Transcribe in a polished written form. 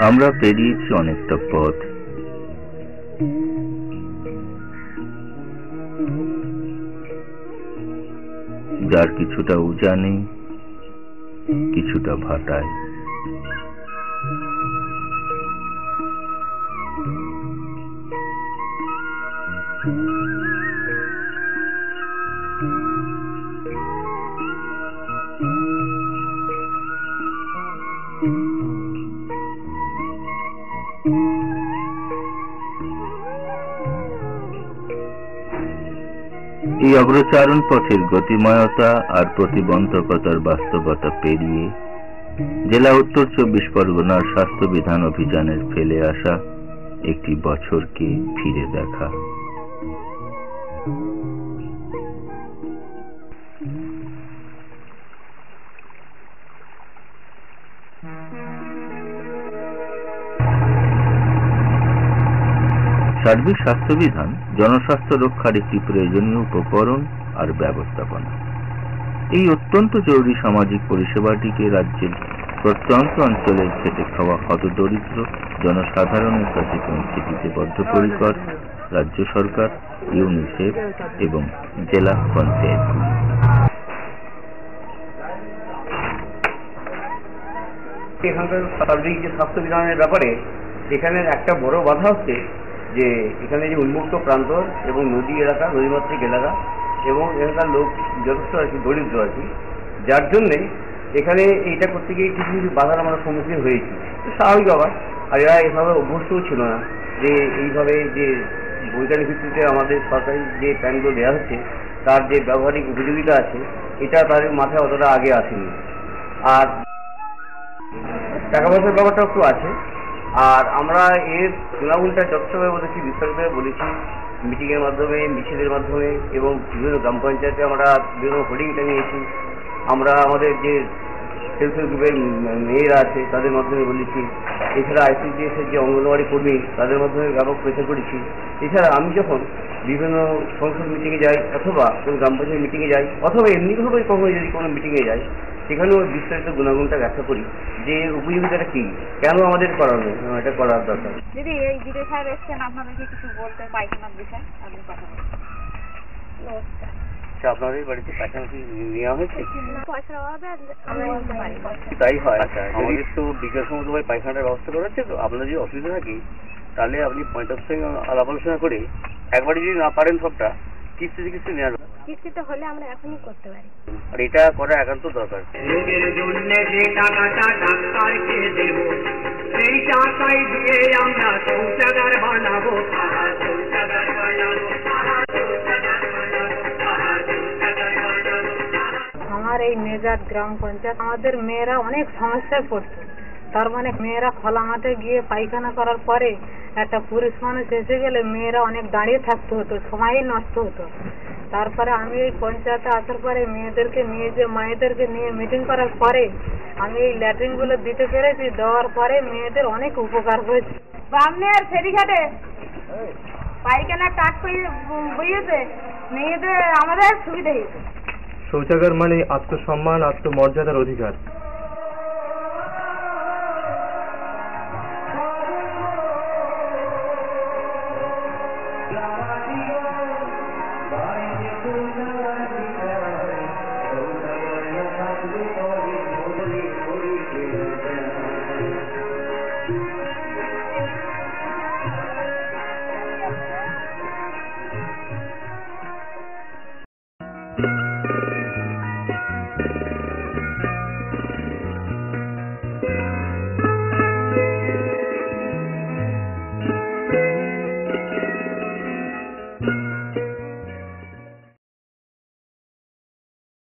আমরা পেরিয়েছি অনেকটা পথ, যার কিছুটা উজানে কিছুটা ভাটায়। এই অগ্রচারণ পথের গতিময়তা আর প্রতিবন্ধকতার বাস্তবতা পেরিয়ে জেলা উত্তর 24 পরগনার স্বাস্থ্য বিধান অভিযানের ফেলে আসা একটি বছরকে ফিরে দেখা। সার্বিক স্বাস্থ্যবিধান জনস্বাস্থ্য রক্ষার একটি প্রয়োজনীয় উপকরণ আর ব্যবস্থাপনা। এই অত্যন্ত জরুরি সামাজিক পরিষেবাটিকে রাজ্যের প্রত্যন্ত অঞ্চলের খেটে খাওয়া হতদরিদ্র জনসাধারণের কাছে পৌঁছে দিতে বদ্ধপরিকর রাজ্য সরকার, ইউনিসেফ এবং জেলা পঞ্চায়েতগুলি। এখানকার সার্বিক যে স্বাস্থ্যবিধানের ব্যাপারে এখানে একটা বড় বাধা হচ্ছে যে এখানে যে উন্মুক্ত প্রান্তর এবং নদী এলাকা, নদীমাতৃক এলাকা এবং এখানকার লোক যথেষ্ট আর কি দরিদ্র আর কি, যার জন্যে এখানে এইটা করতে গিয়ে কিছু কিছু বাধার আমরা সম্মুখীন হয়েছি। স্বাভাবিক ব্যাপার। আর এরা এভাবে অভ্যস্তও ছিল না যে এইভাবে যে বৈজ্ঞানিক ভিত্তিতে আমাদের সরকারি যে প্ল্যানগুলো দেওয়া হচ্ছে তার যে ব্যবহারিক উপযোগিতা আছে এটা তাদের মাথায় অতটা আগে আসেনি। আর টাকা পয়সার ব্যাপারটা একটু আছে। আর আমরা এর গুণাগুণটা যথেষ্টভাবে বলেছি, বিস্তারিতভাবে বলেছি মিটিংয়ের মাধ্যমে, মিছিলের মাধ্যমে এবং বিভিন্ন গ্রাম পঞ্চায়েতে আমরা বিভিন্ন হোর্ডিং টাঙিয়েছি। আমরা আমাদের যে সেলফ হেল্প গ্রুপের মেয়েরা আছে তাদের মাধ্যমে বলেছি। এছাড়া ICDS-এর যে অঙ্গনওয়াড়ি কর্মী তাদের মাধ্যমে ব্যাপক প্রচার করেছি। এছাড়া আমি যখন বিভিন্ন সংসদ মিটিংয়ে যাই অথবা কোনো গ্রাম পঞ্চায়েত মিটিংয়ে যাই অথবা এমনিভাবে কখনো যদি কোনো মিটিংয়ে যাই সেখানেও বিস্তারিত গুণাগুণটা ব্যাখ্যা করি যে উপযোগিতাটা কি, কেন আমাদের করানো, এটা করার দরকার। দিদি এই বিদেশ সাহেব এসছেন, আপনাদেরকে কিছু বলতে পায়খানার বিষয় আপনি কথা বলুন। নমস্কার। আচ্ছা, আপনাদের বাড়িতে পায়খানা কি নেওয়া হয়েছে? পয়সার অভাবে আমরা নিতে পারি। তাই হয়। আচ্ছা, আমাদের তো বিজ্ঞান সম্মতভাবে পায়খানার ব্যবস্থা করা হচ্ছে। তো আপনার যদি অসুবিধা থাকে তাহলে আপনি পয়েন্টের সঙ্গে আলাপ আলোচনা করে একবারে যদি না পারেন সবটা কিস্তিতে কিস্তি নেওয়া যাবে। কিস্তিতে হলে আমরা এখনই করতে পারি। আর এটা করা একান্ত দরকার। রোগের জন্য যে টাকাটা ডাক্তারকে দেব সেই টাকাই দিয়ে আমরা শৌচাগার বানাবো, শৌচাগার বানাবো। আমার এই মেজার গ্রাম পঞ্চায়েত আমাদের মেয়েরা অনেক সমস্যায় পড়ছে। তার মানে মেয়েরা খোলা মাঠে গিয়ে পায়খানা করার পরে একটা পুরুষ মানুষ এসে গেলে মেয়েরা অনেক দাঁড়িয়ে থাকতে হতো, সময় নষ্ট হতো। তারপরে আমি এই পঞ্চায়েতে আসার পরে মেয়েদেরকে নিয়ে যে মায়েদেরকে নিয়ে মিটিং করার পরে আমি এই ল্যাট্রিনগুলো দিতে পেরেছি। দেওয়ার পরে মেয়েদের অনেক উপকার হয়েছে। বামনের ফেরিঘাটে পায়খানা কাট বইয়েছে, মেয়েদের আমাদের সুবিধা হয়েছে। শৌচাগার মানে আত্মসম্মান, আত্মমর্যাদার অধিকার।